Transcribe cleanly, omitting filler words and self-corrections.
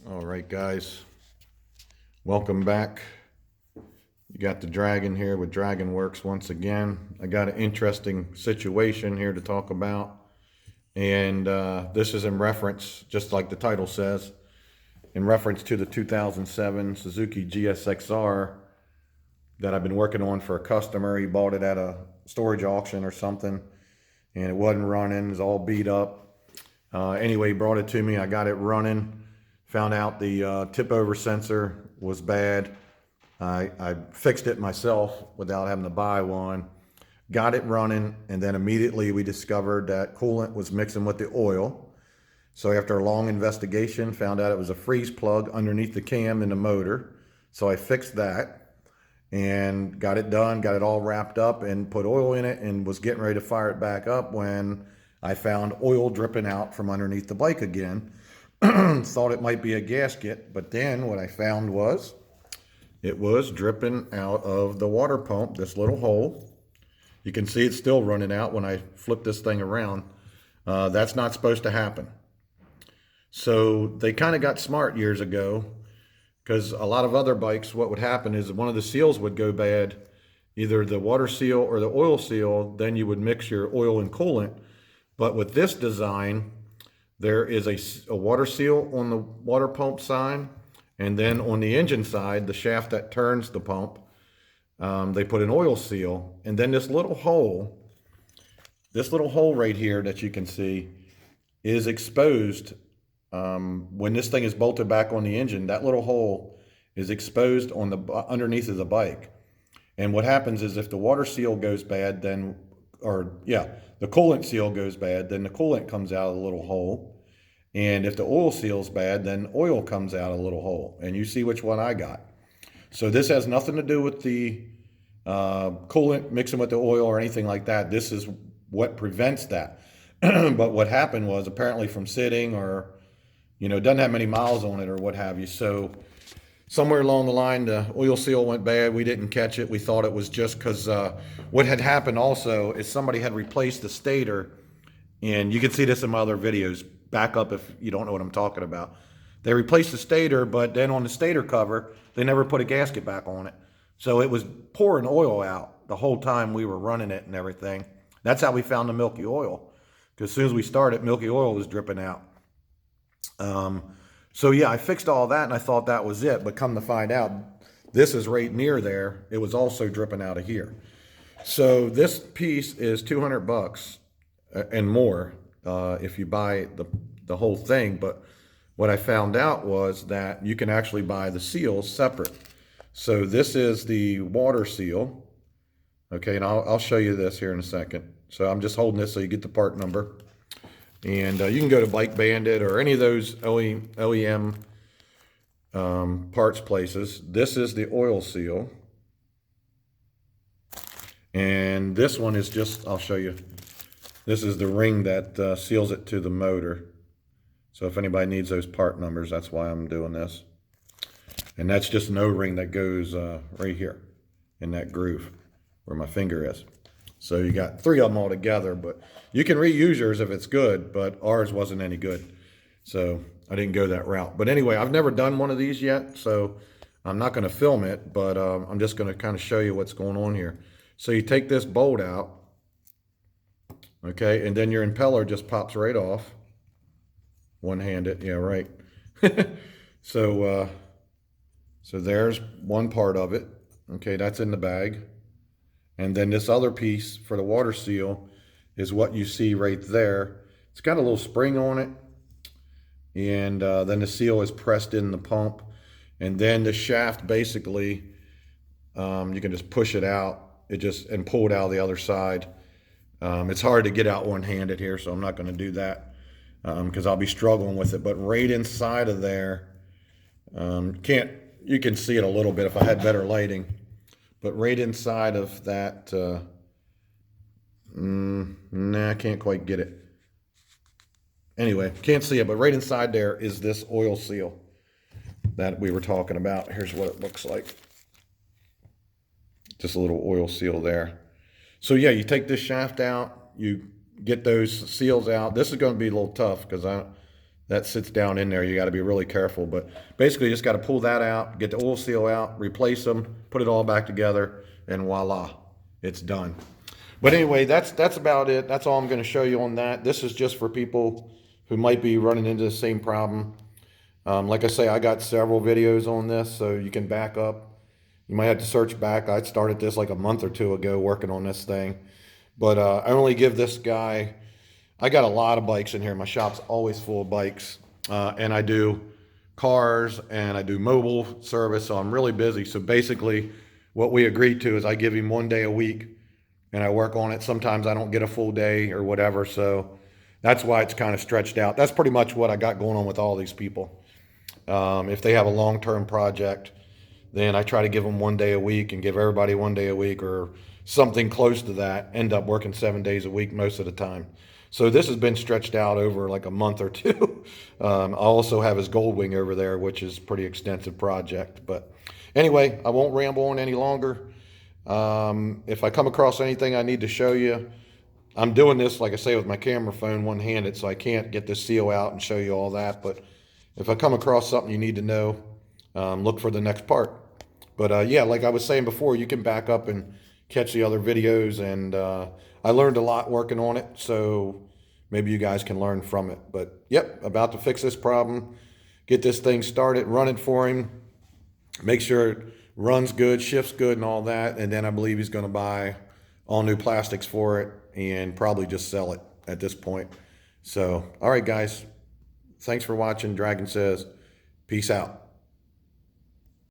All right, guys, welcome back. You got the Dragon here with Dragon Works once again. I got an interesting situation here to talk about, and this is in reference, just like the title says, in reference to the 2007 Suzuki Gsxr that I've been working on for a customer. He bought it at a storage auction or something, and it wasn't running. It was all beat up. Anyway, he brought it to me. I got it running. Found out the tip over sensor was bad. I fixed it myself without having to buy one. Got it running, and then immediately we discovered that coolant was mixing with the oil. So after a long investigation, found out it was a freeze plug underneath the cam in the motor. So I fixed that and got it done, got it all wrapped up and put oil in it, and was getting ready to fire it back up when I found oil dripping out from underneath the bike again. Thought it might be a gasket, but then what I found was it was dripping out of the water pump, this little hole. You can see it's still running out when I flip this thing around. That's not supposed to happen. So they kind of got smart years ago, because a lot of other bikes, what would happen is one of the seals would go bad, either the water seal or the oil seal, then you would mix your oil and coolant. But with this design, there is a water seal on the water pump side, and then on the engine side, the shaft that turns the pump, they put an oil seal. And then this little hole right here that you can see is exposed. When this thing is bolted back on the engine, that little hole is exposed on the underneath of the bike. And what happens is if the water seal goes bad, the coolant seal goes bad, then the coolant comes out of the little hole. And if the oil seal's bad, then oil comes out of the little hole. And you see which one I got. So this has nothing to do with the coolant mixing with the oil or anything like that. This is what prevents that. But what happened was, apparently from sitting, or it doesn't have many miles on it or what have you. So somewhere along the line, the oil seal went bad. We didn't catch it. We thought it was just because what had happened also is somebody had replaced the stator. And you can see this in my other videos. Back up if you don't know what I'm talking about. They replaced the stator, but then on the stator cover, they never put a gasket back on it. So it was pouring oil out the whole time we were running it and everything. That's how we found the milky oil. Because as soon as we started, milky oil was dripping out. So yeah, I fixed all that and I thought that was it. But come to find out, this is right near there. It was also dripping out of here. So this piece is $200 and more if you buy the whole thing. But what I found out was that you can actually buy the seals separate. So this is the water seal. Okay, and I'll show you this here in a second. So I'm just holding this so you get the part number. And you can go to Bike Bandit or any of those OEM parts places. This is the oil seal. And this one is just, I'll show you. This is the ring that seals it to the motor. So if anybody needs those part numbers, that's why I'm doing this. And that's just an O-ring that goes right here in that groove where my finger is. So you got 3 of them all together, but you can reuse yours if it's good, but ours wasn't any good. So I didn't go that route. But anyway, I've never done one of these yet, so I'm not going to film it, but I'm just going to kind of show you what's going on here. So you take this bolt out. Okay, and then your impeller just pops right off. One-handed, yeah, right. So there's one part of it. Okay, that's in the bag. And then this other piece for the water seal is what you see right there. It's got a little spring on it. And then the seal is pressed in the pump. And then the shaft, basically, you can just push it out. And pull it out of the other side. It's hard to get out one-handed here, so I'm not going to do that because I'll be struggling with it. But right inside of there, you can see it a little bit if I had better lighting. But right inside of that, nah, I can't quite get it. Anyway, can't see it, but right inside there is this oil seal that we were talking about. Here's what it looks like. Just a little oil seal there. So yeah, you take this shaft out, you get those seals out. This is going to be a little tough because that sits down in there. You got to be really careful. But basically, you just got to pull that out, get the oil seal out, replace them, put it all back together, and voila, it's done. But anyway, that's about it. That's all I'm going to show you on that. This is just for people who might be running into the same problem. Like I say, I got several videos on this, so you can back up. You might have to search back. I started this like a month or two ago working on this thing. But I only give this guy, I got a lot of bikes in here. My shop's always full of bikes. And I do cars and I do mobile service, so I'm really busy. So basically, what we agreed to is I give him 1 day a week and I work on it. Sometimes I don't get a full day or whatever, so that's why it's kind of stretched out. That's pretty much what I got going on with all these people. If they have a long-term project, then I try to give them 1 day a week and give everybody 1 day a week or something close to that. End up working 7 days a week most of the time. So this has been stretched out over like a month or two. I also have his Goldwing over there, which is a pretty extensive project. But anyway, I won't ramble on any longer. If I come across anything I need to show you, I'm doing this, like I say, with my camera phone one-handed, so I can't get this seal out and show you all that. But if I come across something you need to know, look for the next part. But yeah, like I was saying before, you can back up and catch the other videos. And I learned a lot working on it, so maybe you guys can learn from it. But yep, about to fix this problem, get this thing started, run it for him, make sure it runs good, shifts good and all that. And then I believe he's going to buy all new plastics for it and probably just sell it at this point. So, all right, guys, thanks for watching. Dragon says, peace out.